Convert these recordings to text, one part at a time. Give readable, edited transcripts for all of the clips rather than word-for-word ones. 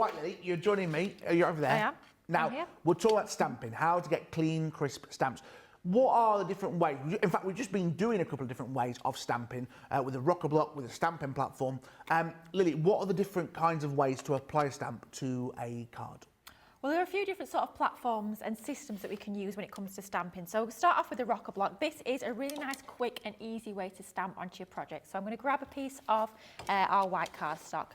Right, Lily, you're joining me. You're over there. I am. Now, we'll talk about stamping, how to get clean, crisp stamps. What are the different ways? In fact, we've just been doing a couple of different ways of stamping with a rocker block, with a stamping platform. Lily, what are the different kinds of ways to apply a stamp to a card? Well, there are a few different sort of platforms and systems that we can use when it comes to stamping. So we'll start off with the rocker block. This is a really nice, quick and easy way to stamp onto your project. So I'm going to grab a piece of our white cardstock.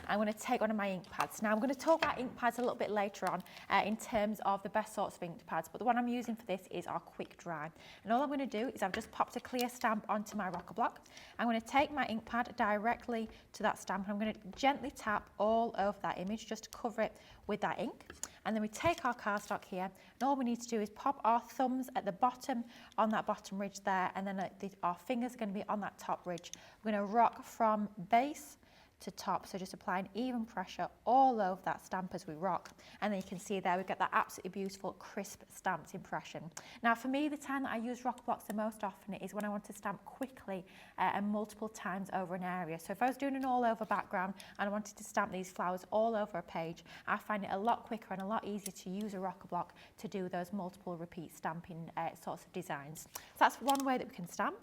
I'm going to take one of my ink pads. Now I'm going to talk about ink pads a little bit later on in terms of the best sorts of ink pads, but the one I'm using for this is our quick dry. And all I'm going to do is I've just popped a clear stamp onto my rocker block. I'm going to take my ink pad directly to that stamp. I'm going to gently tap all over that image just to cover it with that ink. And then we take our cardstock here, and all we need to do is pop our thumbs at the bottom on that bottom ridge there, and then our fingers are going to be on that top ridge. We're going to rock from base to top, so just applying even pressure all over that stamp as we rock. And then you can see there we get that absolutely beautiful crisp stamped impression. Now for me, the time that I use rocker blocks the most often is when I want to stamp quickly and multiple times over an area. So if I was doing an all over background and I wanted to stamp these flowers all over a page, I find it a lot quicker and a lot easier to use a rocker block to do those multiple repeat stamping sorts of designs. So that's one way that we can stamp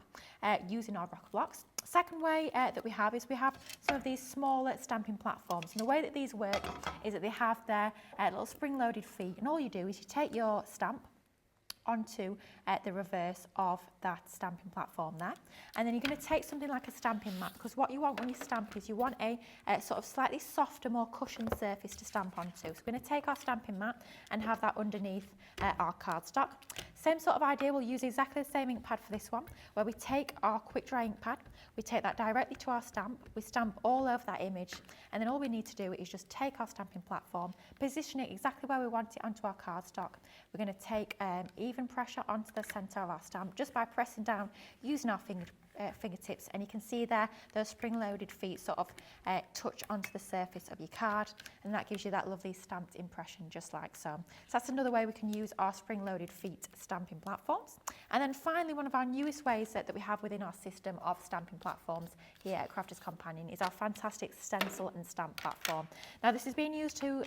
using our rocker blocks. Second way that we have is we have some of these smaller stamping platforms, and the way that these work is that they have their little spring-loaded feet, and all you do is you take your stamp onto the reverse of that stamping platform there, and then you're going to take something like a stamping mat, because what you want when you stamp is you want a sort of slightly softer, more cushioned surface to stamp onto. So we're going to take our stamping mat and have that underneath our cardstock. Same sort of idea, we'll use exactly the same ink pad for this one, where we take our quick dry ink pad, we take that directly to our stamp, we stamp all over that image, and then all we need to do is just take our stamping platform, position it exactly where we want it onto our cardstock. We're going to take even pressure onto the centre of our stamp just by pressing down using our fingertips, and you can see there those spring-loaded feet sort of touch onto the surface of your card, and that gives you that lovely stamped impression just like so. So that's another way we can use our spring-loaded feet stamping platforms. And then finally, one of our newest ways that we have within our system of stamping platforms here at Crafter's Companion is our fantastic stencil and stamp platform. Now this is being used to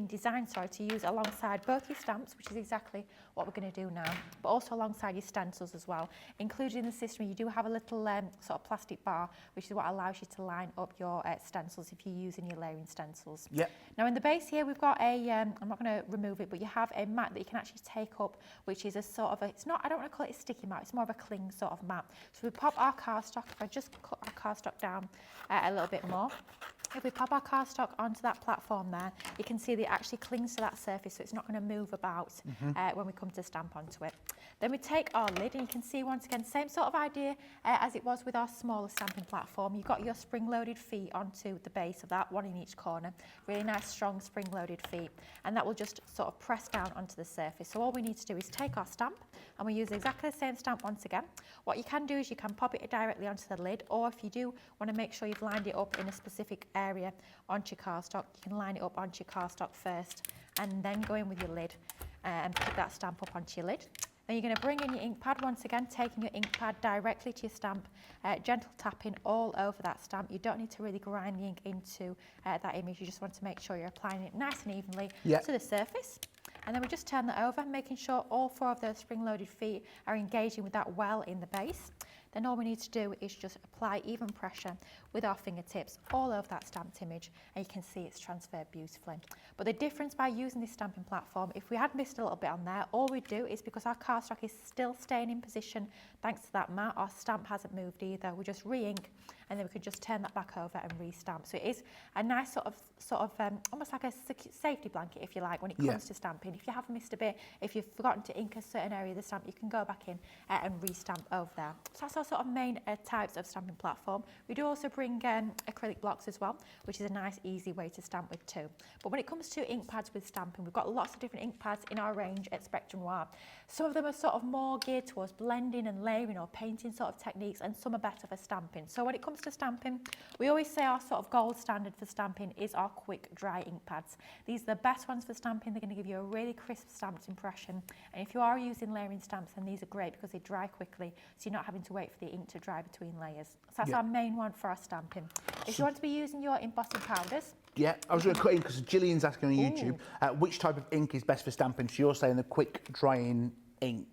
designed to use alongside both your stamps, which is exactly what we're going to do now, but also alongside your stencils as well. Included in the system, you do have a little sort of plastic bar, which is what allows you to line up your stencils if you're using your layering stencils. Yep. Now in the base here, we've got a, I'm not going to remove it, but you have a mat that you can actually take up, which is a sort of it's not, I don't want to call it a sticky mat, it's more of a cling sort of mat. So we pop our cardstock, if I just cut our cardstock down a little bit more, if we pop our cardstock onto that platform there, you can see that it actually clings to that surface, so it's not going to move about when we come to stamp onto it. Then we take our lid, and you can see once again, same sort of idea as it was with our smaller stamping platform. You've got your spring-loaded feet onto the base of that, one in each corner. Really nice, strong spring-loaded feet, and that will just sort of press down onto the surface. So all we need to do is take our stamp, and we use exactly the same stamp once again. What you can do is you can pop it directly onto the lid, or if you do want to make sure you've lined it up in a specific area onto your cardstock, you can line it up onto your cardstock first, and then go in with your lid and put that stamp up onto your lid. Then you're going to bring in your ink pad once again, taking your ink pad directly to your stamp, gentle tapping all over that stamp. You don't need to really grind the ink into that image, you just want to make sure you're applying it nice and evenly to the surface. And then we just turn that over, making sure all four of those spring-loaded feet are engaging with that well in the base. Then all we need to do is just apply even pressure with our fingertips all over that stamped image, and you can see it's transferred beautifully. But the difference by using this stamping platform, if we had missed a little bit on there, all we do is, because our cardstock is still staying in position thanks to that mat, our stamp hasn't moved either, we just re-ink, and then we could just turn that back over and re-stamp. So it is a nice sort of almost like a safety blanket, if you like, when it comes to stamping. If you have missed a bit, if you've forgotten to ink a certain area of the stamp, you can go back in and re-stamp over there. So that's our sort of main types of stamping platform. We do also bring acrylic blocks as well, which is a nice easy way to stamp with too. But when it comes to ink pads with stamping, we've got lots of different ink pads in our range at Spectrum Noir. Some of them are sort of more geared towards blending and layering or painting sort of techniques, and some are better for stamping. So when it comes to stamping, we always say our sort of gold standard for stamping is our quick dry ink pads. These are the best ones for stamping. They're going to give you a really crisp stamped impression, and if you are using layering stamps, then these are great because they dry quickly, so you're not having to wait for the ink to dry between layers. So that's our main one for our stamping. If you want to be using your embossing powders, Yeah, I was going to cut in because Gillian's asking on YouTube, which type of ink is best for stamping? So you're saying the quick drying ink.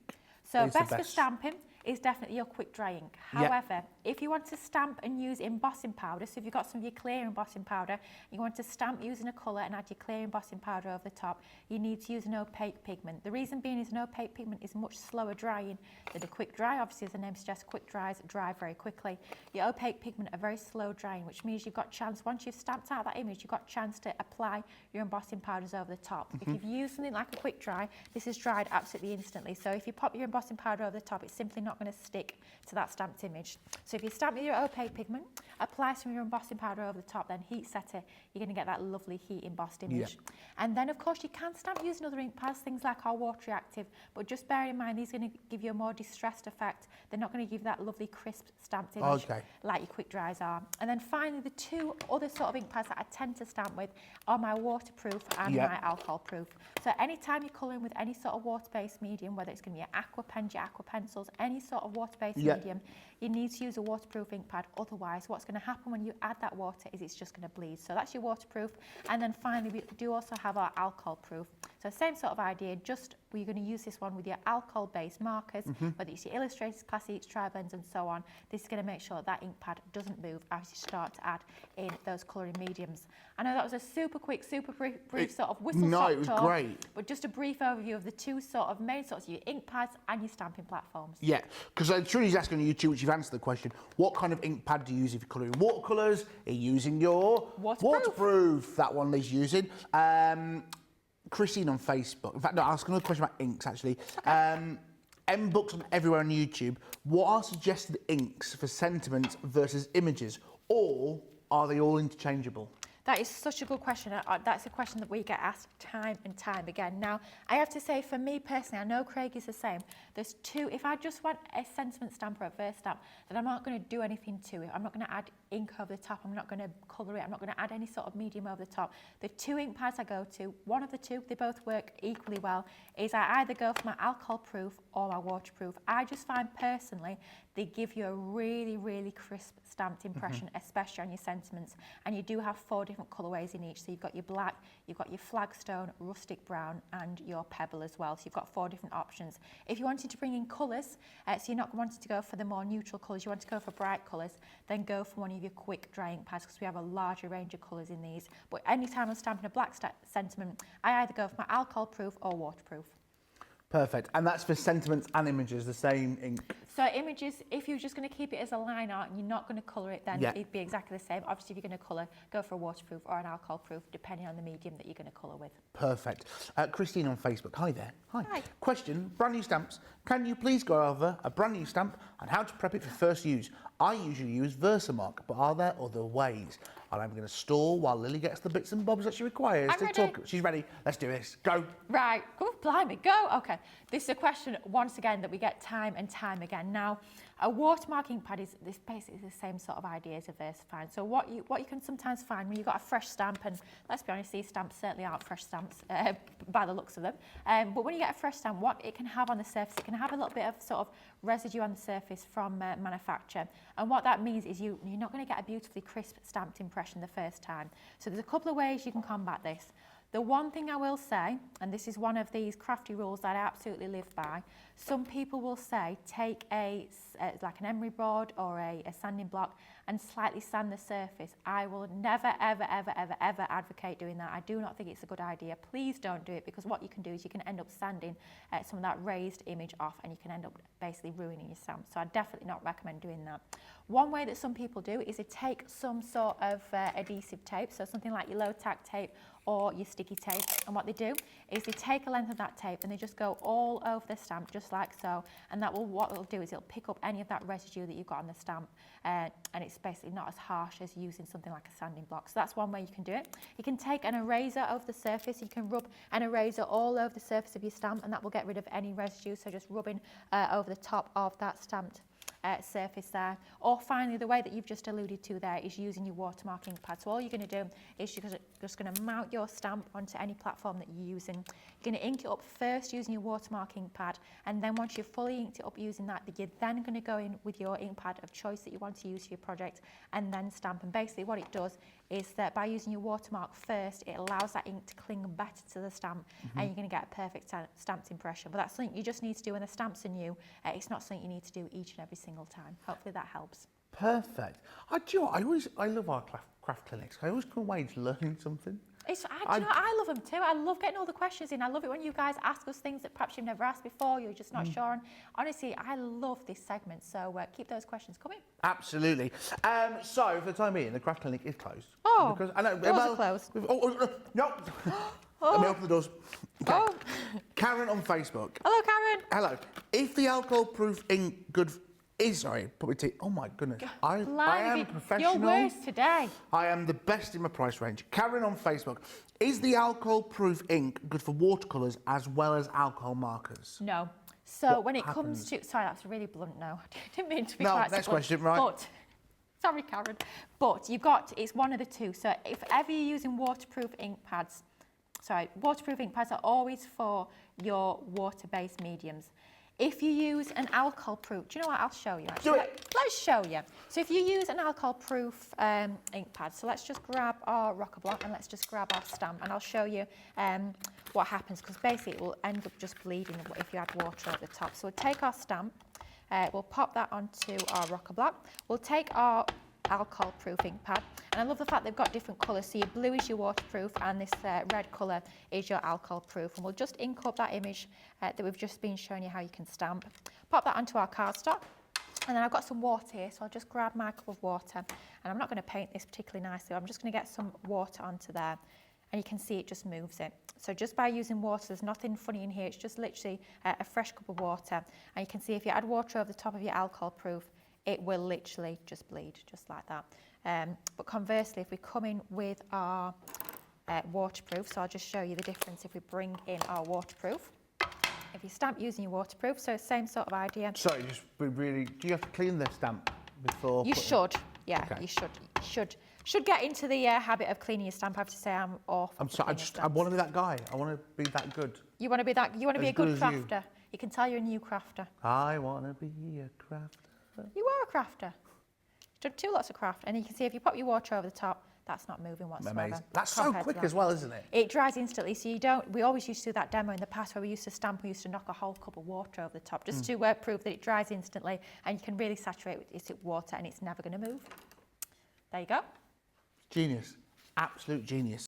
So is the best for stamping is definitely your quick dry ink. Yeah. However, if you want to stamp and use embossing powder, so if you've got some of your clear embossing powder, you want to stamp using a colour and add your clear embossing powder over the top, you need to use an opaque pigment. The reason being is an opaque pigment is much slower drying than a quick dry. Obviously, as the name suggests, quick dries dry very quickly. Your opaque pigment are very slow drying, which means you've got chance, once you've stamped out that image, you've got chance to apply your embossing powders over the top. If you've used something like a quick dry, this is dried absolutely instantly. So if you pop your embossing powder over the top, it's simply not going to stick to that stamped image. So if you stamp with your opaque pigment, apply some of your embossing powder over the top, then heat set it, you're going to get that lovely heat embossed image. Yeah. And then of course you can stamp using other ink pads, things like our water reactive, but just bear in mind these are going to give you a more distressed effect. They're not going to give that lovely crisp stamped image like your quick dries are. And then finally the two other sort of ink pads that I tend to stamp with are my waterproof and my alcohol proof. So anytime you're colouring with any sort of water-based medium, whether it's going to be your aqua pens, your aqua pencils, any sort of water-based medium, you need to use a waterproof ink pad. Otherwise, what's going to happen when you add that water is it's just going to bleed. So that's your waterproof. And then finally, we do also have our alcohol proof. So same sort of idea, just we're going to use this one with your alcohol-based markers, whether it's your illustrators, Classics, Tri-Blends and so on. This is going to make sure that ink pad doesn't move as you start to add in those colouring mediums. I know that was a super quick, super brief sort of whistle-stop it was talk, great. but just a brief overview of the two sort of main sorts of your ink pads and your stamping platforms. Yeah, because Trudy's asking on YouTube, which you've answered the question, what kind of ink pad do you use if you're colouring watercolours? Are you using your waterproof? That one Liz using. Christine on Facebook. In fact, no, I'll ask another question about inks actually. Okay. M-Books on everywhere on YouTube. What are suggested inks for sentiments versus images, or are they all interchangeable? That is such a good question. That's a question that we get asked time and time again. Now, I have to say, for me personally, I know Craig is the same. There's two, if I just want a sentiment stamp or a verse stamp, then I'm not going to do anything to it. I'm not going to add ink over the top. I'm not going to colour it. I'm not going to add any sort of medium over the top. The two ink pads I go to, one of the two, they both work equally well, is I either go for my alcohol proof or my waterproof. I just find personally, they give you a really, really crisp stamped impression, especially on your sentiments. And you do have 4 different colourways in each. So you've got your black, you've got your flagstone, rustic brown, and your pebble as well. So you've got 4 different options. If you wanted to bring in colours, so you're not wanting to go for the more neutral colours, you want to go for bright colours, then go for one of your quick dry ink pads because we have a larger range of colours in these. But anytime I'm stamping a black sentiment, I either go for my alcohol proof or waterproof. Perfect. And that's for sentiments and images, the same ink? So images, if you're just going to keep it as a line art and you're not going to colour it, then it'd be exactly the same. Obviously, if you're going to colour, go for a waterproof or an alcohol proof, depending on the medium that you're going to colour with. Perfect. Christine on Facebook. Hi there. Hi. Question, brand new stamps. Can you please go over a brand new stamp and how to prep it for first use? I usually use Versamark, but are there other ways? And I'm going to stall while Lily gets the bits and bobs that she requires to talk. She's ready. Let's do this. Go. Right. Oh, blimey. Go. Okay. This is a question, once again, that we get time and time again. Now, a watermark ink pad is basically the same sort of idea as a VersaFine. So what you can sometimes find when you've got a fresh stamp, and let's be honest, these stamps certainly aren't fresh stamps by the looks of them. But when you get a fresh stamp, what it can have on the surface, it can have a little bit of sort of residue on the surface from manufacture. And what that means is you're not going to get a beautifully crisp stamped impression the first time. So there's a couple of ways you can combat this. The one thing I will say, and this is one of these crafty rules that I absolutely live by, some people will say take like an emery board or a sanding block and slightly sand the surface. I will never, ever, ever, ever, ever advocate doing that. I do not think it's a good idea. Please don't do it, because what you can do is you can end up sanding some of that raised image off, and you can end up basically ruining your stamp. So I definitely not recommend doing that. One way that some people do is they take some sort of adhesive tape, so something like your low tack tape or your sticky tape, and what they do is they take a length of that tape and they just go all over the stamp just like so, and what it'll do is it'll pick up any of that residue that you've got on the stamp, and it's basically not as harsh as using something like a sanding block. So that's one way you can do it. You can take an eraser over the surface. You can rub an eraser all over the surface of your stamp, and that will get rid of any residue, so just rubbing over the top of that stamped surface there. Or finally, the way that you've just alluded to there is using your watermark ink pad. So all you're going to do is you're just going to mount your stamp onto any platform that you're using. You're going to ink it up first using your watermark ink pad, and then once you've fully inked it up using that, you're then going to go in with your ink pad of choice that you want to use for your project and then stamp. And basically what it does is that by using your watermark first, it allows that ink to cling better to the stamp, and you're going to get a perfect stamped impression. But that's something you just need to do when the stamps are new. It's not something you need to do each and every single time. Hopefully that helps. Perfect. Do you know what? I love our craft clinics. I always come away learning something. I love them too. I love getting all the questions in. I love it when you guys ask us things that perhaps you've never asked before, you're just not sure on. Honestly, I love this segment, so keep those questions coming. Absolutely. So, for the time being, the craft clinic is closed. Oh, because I know, doors are closed. No. Let me open the doors. Okay. Oh. Karen on Facebook. Hello, Karen. Hello. If the alcohol-proof ink good is, sorry, put my tea. Oh my goodness. I am a professional. You're worse today. I am the best in my price range. Karen on Facebook. Is the alcohol-proof ink good for watercolours as well as alcohol markers? No. So when it comes to, sorry, that's really blunt now. I didn't mean to be quite so next blunt, question, right? But, sorry, Karen. But it's one of the two. So if ever you're using waterproof ink pads, waterproof ink pads are always for your water-based mediums. If you use an alcohol-proof, do you know what? I'll show you. Actually. Do it. Let's show you. So if you use an alcohol-proof ink pad, so let's just grab our rocker block and let's just grab our stamp, and I'll show you what happens, because basically it will end up just bleeding if you add water over the top. So we'll take our stamp, we'll pop that onto our rocker block. We'll take our alcohol-proof ink pad, and I love the fact they've got different colours. So your blue is your waterproof, and this red colour is your alcohol-proof. And we'll just ink up that image that we've just been showing you how you can stamp. Pop that onto our cardstock, and then I've got some water here, so I'll just grab my cup of water, and I'm not going to paint this particularly nicely. I'm just going to get some water onto there, and you can see it just moves it. So just by using water, there's nothing funny in here. It's just literally a fresh cup of water, and you can see if you add water over the top of your alcohol-proof, it will literally just bleed, just like that. But conversely, if we come in with our waterproof, so I'll just show you the difference if we bring in our waterproof. If you stamp using your waterproof, so same sort of idea. Sorry, just really, do you have to clean the stamp before? You should, yeah, okay. You should get into the habit of cleaning your stamp. I have to say I'm awful. I'm sorry, I want to be that guy. I want to be that good. You want to be that? You want to be a good crafter. You can tell you're a new crafter. I want to be a crafter. You are a crafter. You've done lots of craft, and you can see if you pop your water over the top, that's not moving whatsoever. Amazing. That's so quick as well, isn't it? It dries instantly, so you don't. We always used to do that demo in the past where we used to stamp. We used to knock a whole cup of water over the top just to prove that it dries instantly, and you can really saturate it with water, and it's never going to move. There you go. Genius. Absolute genius.